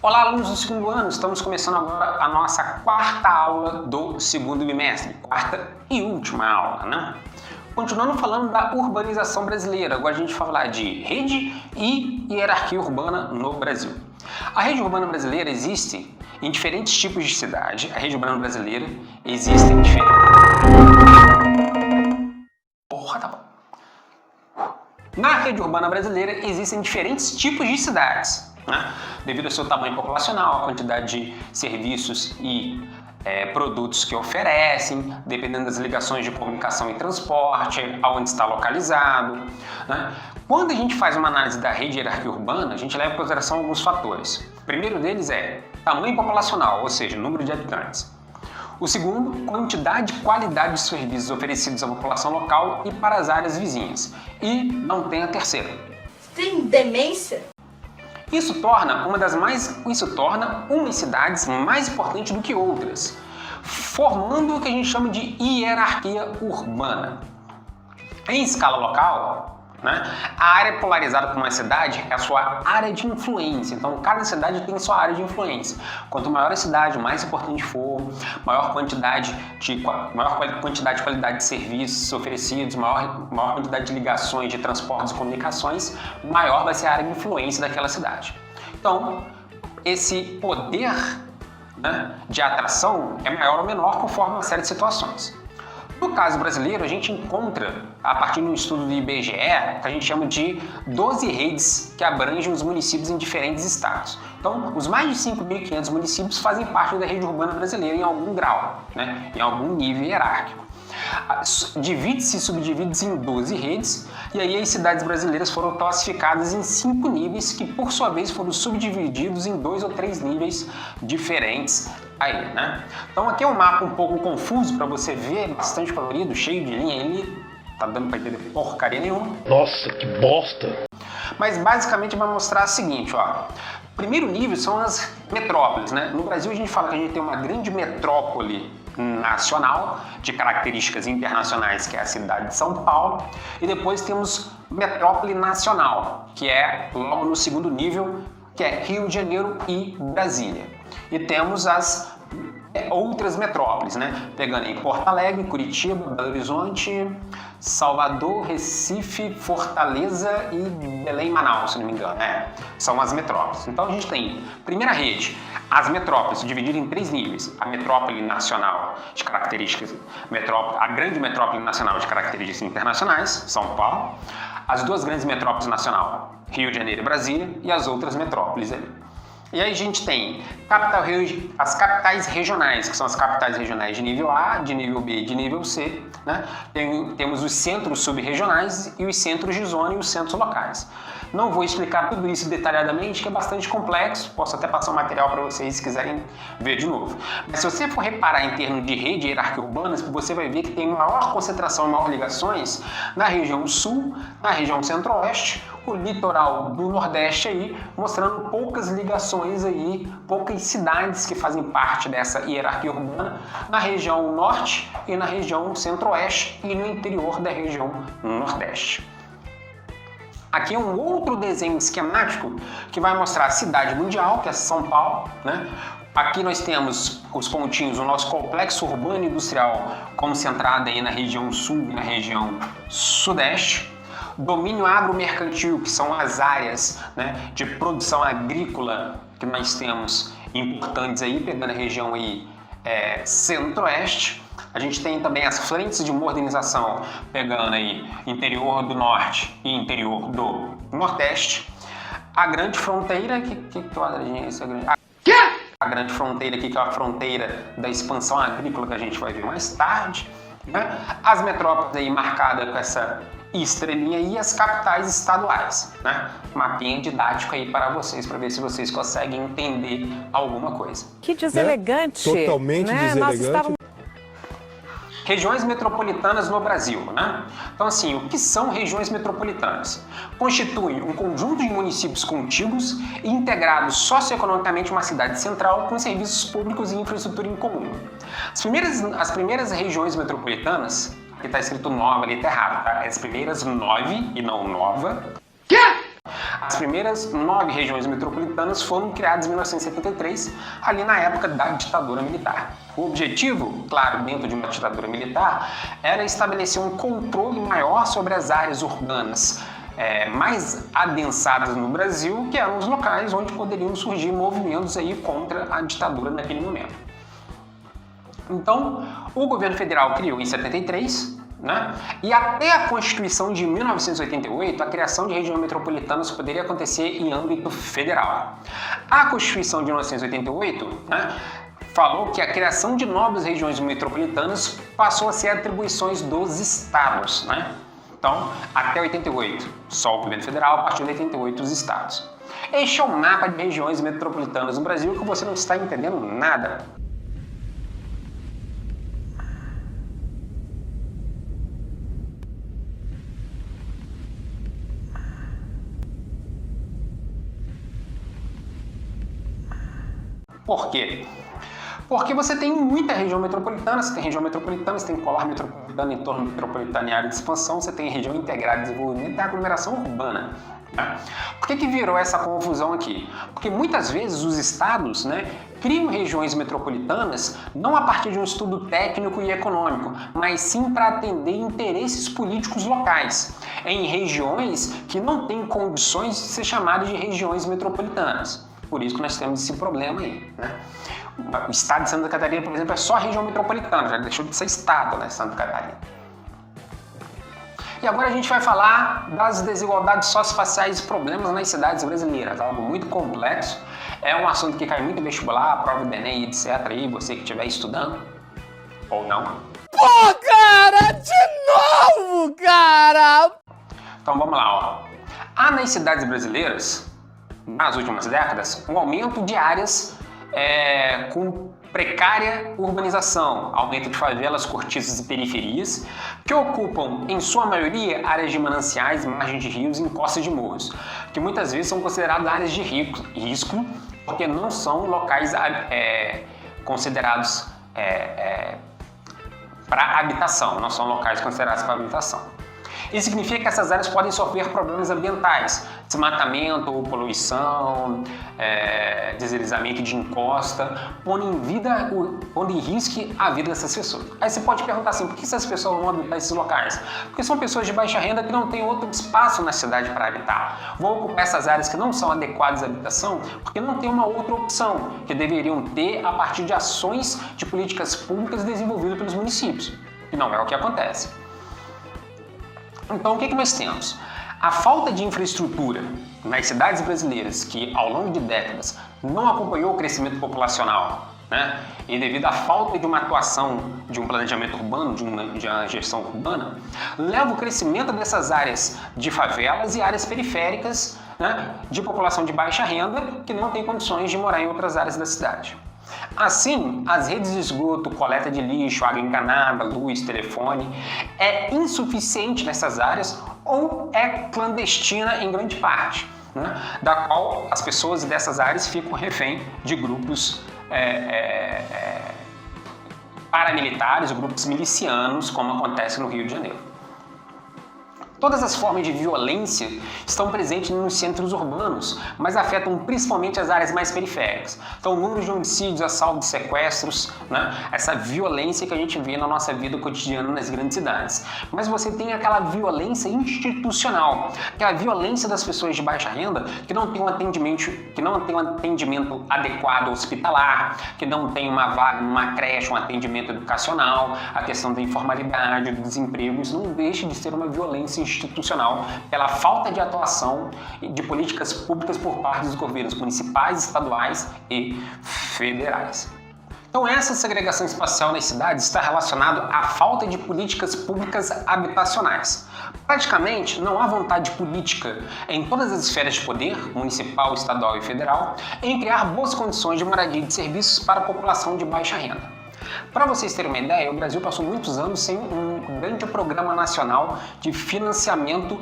Olá, alunos do segundo ano! Estamos começando agora a nossa quarta aula do segundo bimestre, quarta e última aula, né? Continuando falando da urbanização brasileira, agora a gente vai falar de rede e hierarquia urbana no Brasil. A rede urbana brasileira existe em diferentes tipos de cidade. A rede urbana brasileira existe em Na rede urbana brasileira existem diferentes tipos de cidades, né? Devido ao seu tamanho populacional, a quantidade de serviços e produtos que oferecem, dependendo das ligações de comunicação e transporte, aonde está localizado, né? Quando a gente faz uma análise da rede e hierarquia urbana, a gente leva em consideração alguns fatores. O primeiro deles é tamanho populacional, ou seja, número de habitantes. O segundo, quantidade e qualidade de serviços oferecidos à população local e para as áreas vizinhas. E não tem a terceira. Tem demência? Isso torna umas cidades mais importantes do que outras, formando o que a gente chama de hierarquia urbana. Em escala local, né, a área polarizada por uma cidade é a sua área de influência. Então, cada cidade tem sua área de influência. Quanto maior a cidade, mais importante for, maior quantidade e qualidade de serviços oferecidos, maior quantidade de ligações, de transportes e comunicações, maior vai ser a área de influência daquela cidade. Então, esse poder, né, de atração é maior ou menor conforme uma série de situações. No caso brasileiro, a gente encontra, a partir de um estudo do IBGE, que a gente chama de 12 redes que abrangem os municípios em diferentes estados. Então, os mais de 5.500 municípios fazem parte da rede urbana brasileira em algum grau, né, em algum nível hierárquico. Subdivide-se em 12 redes, e aí as cidades brasileiras foram classificadas em 5 níveis, que por sua vez foram subdivididos em 2 ou 3 níveis diferentes aí, né? Então aqui é um mapa um pouco confuso para você ver, bastante colorido, cheio de linha ali, tá dando para entender porcaria nenhuma. Nossa, que bosta! Mas basicamente vai mostrar o seguinte, ó. Primeiro nível são as metrópoles, né? No Brasil a gente fala que a gente tem uma grande metrópole nacional, de características internacionais, que é a cidade de São Paulo, e depois temos metrópole nacional, que é logo no segundo nível, que é Rio de Janeiro e Brasília. E temos as outras metrópoles, né? Pegando em Porto Alegre, Curitiba, Belo Horizonte, Salvador, Recife, Fortaleza e Belém, Manaus, se não me engano, são as metrópoles. Então a gente tem, primeira rede, as metrópoles divididas em 3 níveis: a metrópole nacional de características, a grande metrópole nacional de características internacionais, São Paulo, as duas grandes metrópoles nacional, Rio de Janeiro e Brasília, e as outras metrópoles ali. E aí a gente tem as capitais regionais, que são as capitais regionais de nível A, de nível B e de nível C, né? Temos os centros subregionais e os centros de zona e os centros locais. Não vou explicar tudo isso detalhadamente, que é bastante complexo, posso até passar um material para vocês se quiserem ver de novo. Mas se você for reparar em termos de rede e hierarquia urbanas, você vai ver que tem maior concentração e maior ligações na região sul, na região centro-oeste, o litoral do Nordeste aí, mostrando poucas ligações aí, poucas cidades que fazem parte dessa hierarquia urbana na região norte e na região centro-oeste e no interior da região nordeste. Aqui é um outro desenho esquemático que vai mostrar a cidade mundial, que é São Paulo, né? Aqui nós temos os pontinhos, o nosso complexo urbano e industrial concentrado aí na região sul e na região sudeste. Domínio agromercantil, que são as áreas, né, de produção agrícola que nós temos importantes aí, pegando a região aí, centro-oeste. A gente tem também as frentes de modernização, pegando aí interior do norte e interior do nordeste. A grande fronteira, a grande fronteira aqui, que é a fronteira da expansão agrícola, que a gente vai ver mais tarde, né? As metrópoles aí marcadas com essa estrelinha e as capitais estaduais, né? Mapinha didático aí para vocês, para ver se vocês conseguem entender alguma coisa. Que deselegante, né? Totalmente deselegante. Regiões metropolitanas no Brasil, né? Então, assim, o que são regiões metropolitanas? Constituem um conjunto de municípios contíguos e integrados socioeconomicamente uma cidade central com serviços públicos e infraestrutura em comum. As primeiras regiões metropolitanas, aqui está escrito nova, ali tá errado, tá? As primeiras 9 e não nova. As primeiras 9 regiões metropolitanas foram criadas em 1973, ali na época da ditadura militar. O objetivo, claro, dentro de uma ditadura militar, era estabelecer um controle maior sobre as áreas urbanas mais adensadas no Brasil, que eram os locais onde poderiam surgir movimentos aí contra a ditadura naquele momento. Então, o governo federal criou em 73, né? E até a Constituição de 1988, a criação de regiões metropolitanas poderia acontecer em âmbito federal. A Constituição de 1988, né, falou que a criação de novas regiões metropolitanas passou a ser atribuições dos estados, né? Então, até 88, só o governo federal, a partir de 88, os estados. Este é o mapa de regiões metropolitanas no Brasil que você não está entendendo nada. Por quê? Porque você tem muita região metropolitana, você tem região metropolitana, você tem colar metropolitano, entorno metropolitano e área de expansão, você tem região integrada de desenvolvimento e aglomeração urbana. Né? Por que virou essa confusão aqui? Porque muitas vezes os estados, né, criam regiões metropolitanas não a partir de um estudo técnico e econômico, mas sim para atender interesses políticos locais, em regiões que não têm condições de ser chamadas de regiões metropolitanas. Por isso que nós temos esse problema aí, né? O estado de Santa Catarina, por exemplo, é só região metropolitana, já deixou de ser estado, né, Santa Catarina. E agora a gente vai falar das desigualdades sociofaciais e problemas nas cidades brasileiras, algo muito complexo, é um assunto que cai muito em vestibular, prova do Enem, etc, aí, você que estiver estudando, ou não. Pô, cara, de novo, cara! Então vamos lá, ó. Há nas cidades brasileiras, nas últimas décadas, um aumento de áreas com precária urbanização, aumento de favelas, cortiços e periferias, que ocupam, em sua maioria, áreas de mananciais, margens de rios e encostas de morros, que muitas vezes são consideradas áreas de risco, porque não são locais considerados para habitação, não são locais considerados para habitação. Isso significa que essas áreas podem sofrer problemas ambientais, desmatamento ou poluição, deslizamento de encosta, pondo em risco a vida dessas pessoas. Aí você pode perguntar assim, por que essas pessoas vão habitar esses locais? Porque são pessoas de baixa renda que não têm outro espaço na cidade para habitar. Vão ocupar essas áreas que não são adequadas à habitação porque não tem uma outra opção que deveriam ter a partir de ações de políticas públicas desenvolvidas pelos municípios. E não é o que acontece. Então, o que nós temos? A falta de infraestrutura nas cidades brasileiras, que ao longo de décadas não acompanhou o crescimento populacional, né? E devido à falta de uma atuação de um planejamento urbano, de uma gestão urbana, leva o crescimento dessas áreas de favelas e áreas periféricas, né, de população de baixa renda que não tem condições de morar em outras áreas da cidade. Assim, as redes de esgoto, coleta de lixo, água encanada, luz, telefone é insuficiente nessas áreas ou é clandestina em grande parte, né? Da qual as pessoas dessas áreas ficam refém de grupos paramilitares, grupos milicianos, como acontece no Rio de Janeiro. Todas as formas de violência estão presentes nos centros urbanos, mas afetam principalmente as áreas mais periféricas. Então, o número de homicídios, assaltos, sequestros, né? Essa violência que a gente vê na nossa vida cotidiana nas grandes cidades. Mas você tem aquela violência institucional, que é a violência das pessoas de baixa renda que não tem um atendimento adequado hospitalar, que não tem uma vaga numa creche, um atendimento educacional, a questão da informalidade, do desemprego. Isso não deixa de ser uma violência institucional pela falta de atuação de políticas públicas por parte dos governos municipais, estaduais e federais. Então, essa segregação espacial nas cidades está relacionada à falta de políticas públicas habitacionais. Praticamente, não há vontade política em todas as esferas de poder, municipal, estadual e federal, em criar boas condições de moradia e de serviços para a população de baixa renda. Para vocês terem uma ideia, o Brasil passou muitos anos sem um grande programa nacional de financiamento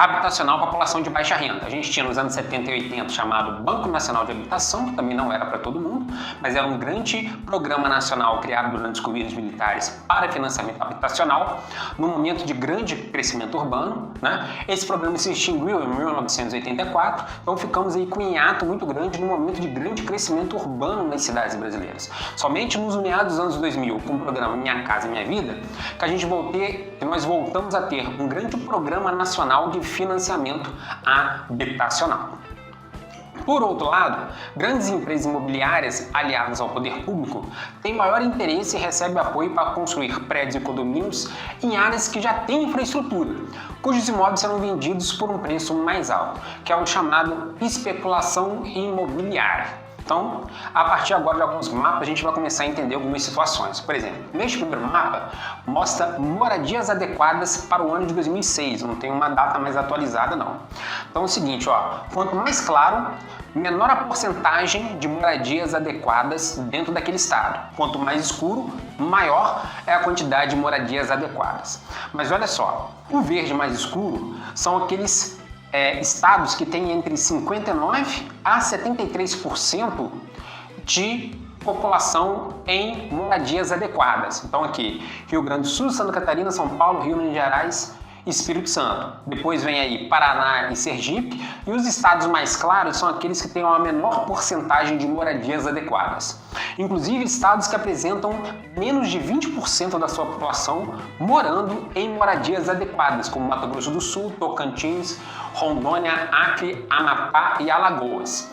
habitacional à população de baixa renda. A gente tinha nos anos 70 e 80 chamado Banco Nacional de Habitação, que também não era para todo mundo, mas era um grande programa nacional criado durante os governos militares para financiamento habitacional, num momento de grande crescimento urbano, né? Esse programa se extinguiu em 1984, então ficamos aí com um hiato muito grande no momento de grande crescimento urbano nas cidades brasileiras. Somente nos meados dos anos 2000, com o programa Minha Casa Minha Vida, que nós voltamos a ter um grande programa nacional de financiamento habitacional. Por outro lado, grandes empresas imobiliárias aliadas ao poder público têm maior interesse e recebem apoio para construir prédios e condomínios em áreas que já têm infraestrutura, cujos imóveis serão vendidos por um preço mais alto, que é o chamado especulação imobiliária. Então, a partir agora de alguns mapas, a gente vai começar a entender algumas situações. Por exemplo, neste primeiro mapa, mostra moradias adequadas para o ano de 2006, não tem uma data mais atualizada não. Então é o seguinte, quanto mais claro, menor a porcentagem de moradias adequadas dentro daquele estado. Quanto mais escuro, maior é a quantidade de moradias adequadas. Mas olha só, o verde mais escuro são aqueles estados que têm entre 59% a 73% de população em moradias adequadas. Então aqui, Rio Grande do Sul, Santa Catarina, São Paulo, Rio, Minas Gerais e Espírito Santo. Depois vem aí Paraná e Sergipe, e os estados mais claros são aqueles que têm uma menor porcentagem de moradias adequadas. Inclusive estados que apresentam menos de 20% da sua população morando em moradias adequadas, como Mato Grosso do Sul, Tocantins, Rondônia, Acre, Amapá e Alagoas.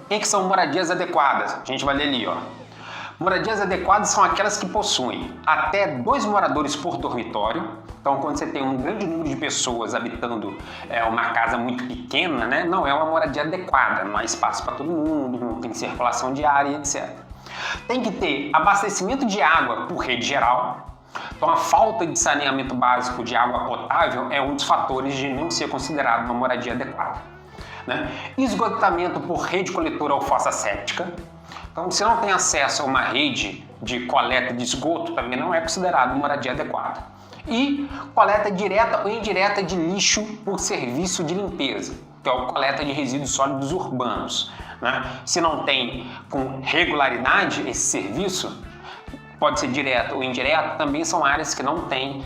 O que são moradias adequadas? A gente vai ler ali, Moradias adequadas são aquelas que possuem até 2 moradores por dormitório. Então, quando você tem um grande número de pessoas habitando uma casa muito pequena, né, não é uma moradia adequada, não há espaço para todo mundo, não tem circulação de ar e etc. Tem que ter abastecimento de água por rede geral. Então, a falta de saneamento básico de água potável é um dos fatores de não ser considerado uma moradia adequada, né? Esgotamento por rede coletora ou fossa séptica. Então, se não tem acesso a uma rede de coleta de esgoto, também não é considerado moradia adequada. E coleta direta ou indireta de lixo por serviço de limpeza, que é a coleta de resíduos sólidos urbanos, né? Se não tem com regularidade esse serviço, pode ser direto ou indireto, também são áreas que não têm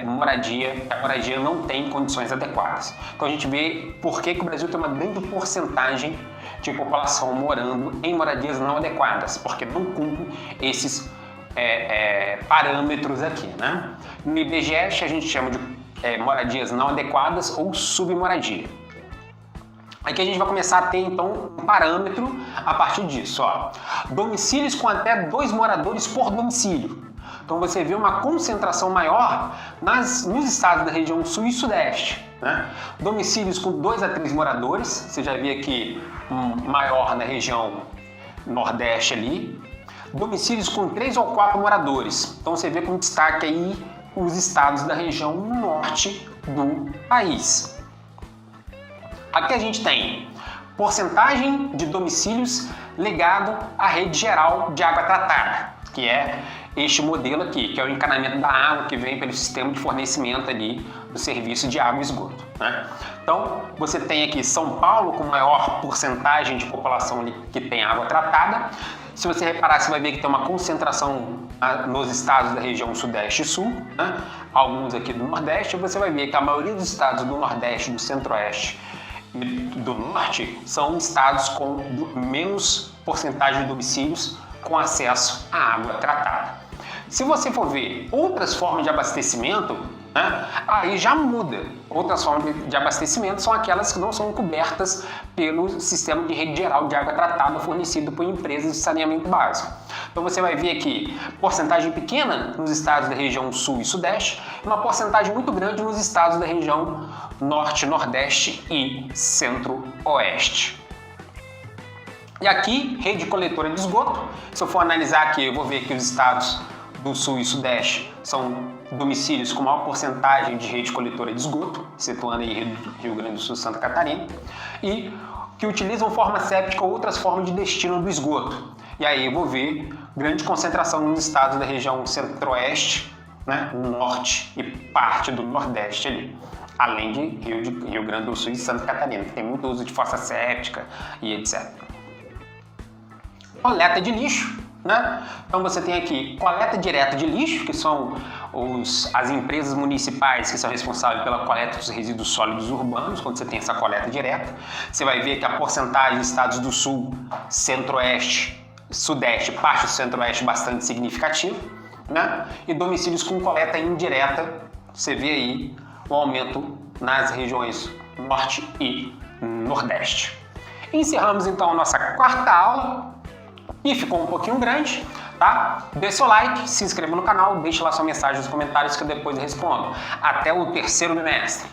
moradia, a moradia não tem condições adequadas. Então a gente vê por que o Brasil tem uma grande porcentagem de população morando em moradias não adequadas, porque não cumpre esses parâmetros aqui, né? No IBGE a gente chama de moradias não adequadas ou submoradia. Aqui a gente vai começar a ter então um parâmetro a partir disso, domicílios com até 2 moradores por domicílio. Então você vê uma concentração maior nos estados da região sul e sudeste, né? Domicílios com 2 a 3 moradores, você já vê aqui maior na região nordeste ali. Domicílios com 3 ou 4 moradores, então você vê com destaque aí os estados da região norte do país. Aqui a gente tem porcentagem de domicílios ligado à rede geral de água tratada, que é este modelo aqui, que é o encanamento da água que vem pelo sistema de fornecimento ali do serviço de água e esgoto, né? Então, você tem aqui São Paulo com maior porcentagem de população ali que tem água tratada. Se você reparar, você vai ver que tem uma concentração nos estados da região sudeste e sul, né? Alguns aqui do nordeste. Você vai ver que a maioria dos estados do nordeste, do centro-oeste e do norte são estados com menos porcentagem de domicílios com acesso à água tratada. Se você for ver outras formas de abastecimento, né, aí já muda. Outras formas de abastecimento são aquelas que não são cobertas pelo sistema de rede geral de água tratada fornecido por empresas de saneamento básico. Então você vai ver aqui porcentagem pequena nos estados da região sul e sudeste, e uma porcentagem muito grande nos estados da região norte, nordeste e centro-oeste. E aqui, rede coletora de esgoto. Se eu for analisar aqui, eu vou ver que os estados do sul e sudeste são domicílios com maior porcentagem de rede coletora de esgoto, excetuando aí Rio Grande do Sul e Santa Catarina, e que utilizam forma séptica ou outras formas de destino do esgoto. E aí eu vou ver grande concentração nos estados da região centro-oeste, né, norte e parte do nordeste ali. além de Rio Grande do Sul e Santa Catarina, que tem muito uso de fossa séptica e etc. Coleta de lixo, né? Então você tem aqui coleta direta de lixo, que são as empresas municipais que são responsáveis pela coleta dos resíduos sólidos urbanos. Quando você tem essa coleta direta, você vai ver que a porcentagem dos estados do Sul, Centro-Oeste, Sudeste, parte do Centro-Oeste bastante significativa, né? E domicílios com coleta indireta, você vê aí o aumento nas regiões Norte e Nordeste. Encerramos então a nossa quarta aula, e ficou um pouquinho grande, tá? Dê seu like, se inscreva no canal, deixe lá sua mensagem nos comentários que eu depois respondo. Até o terceiro bimestre!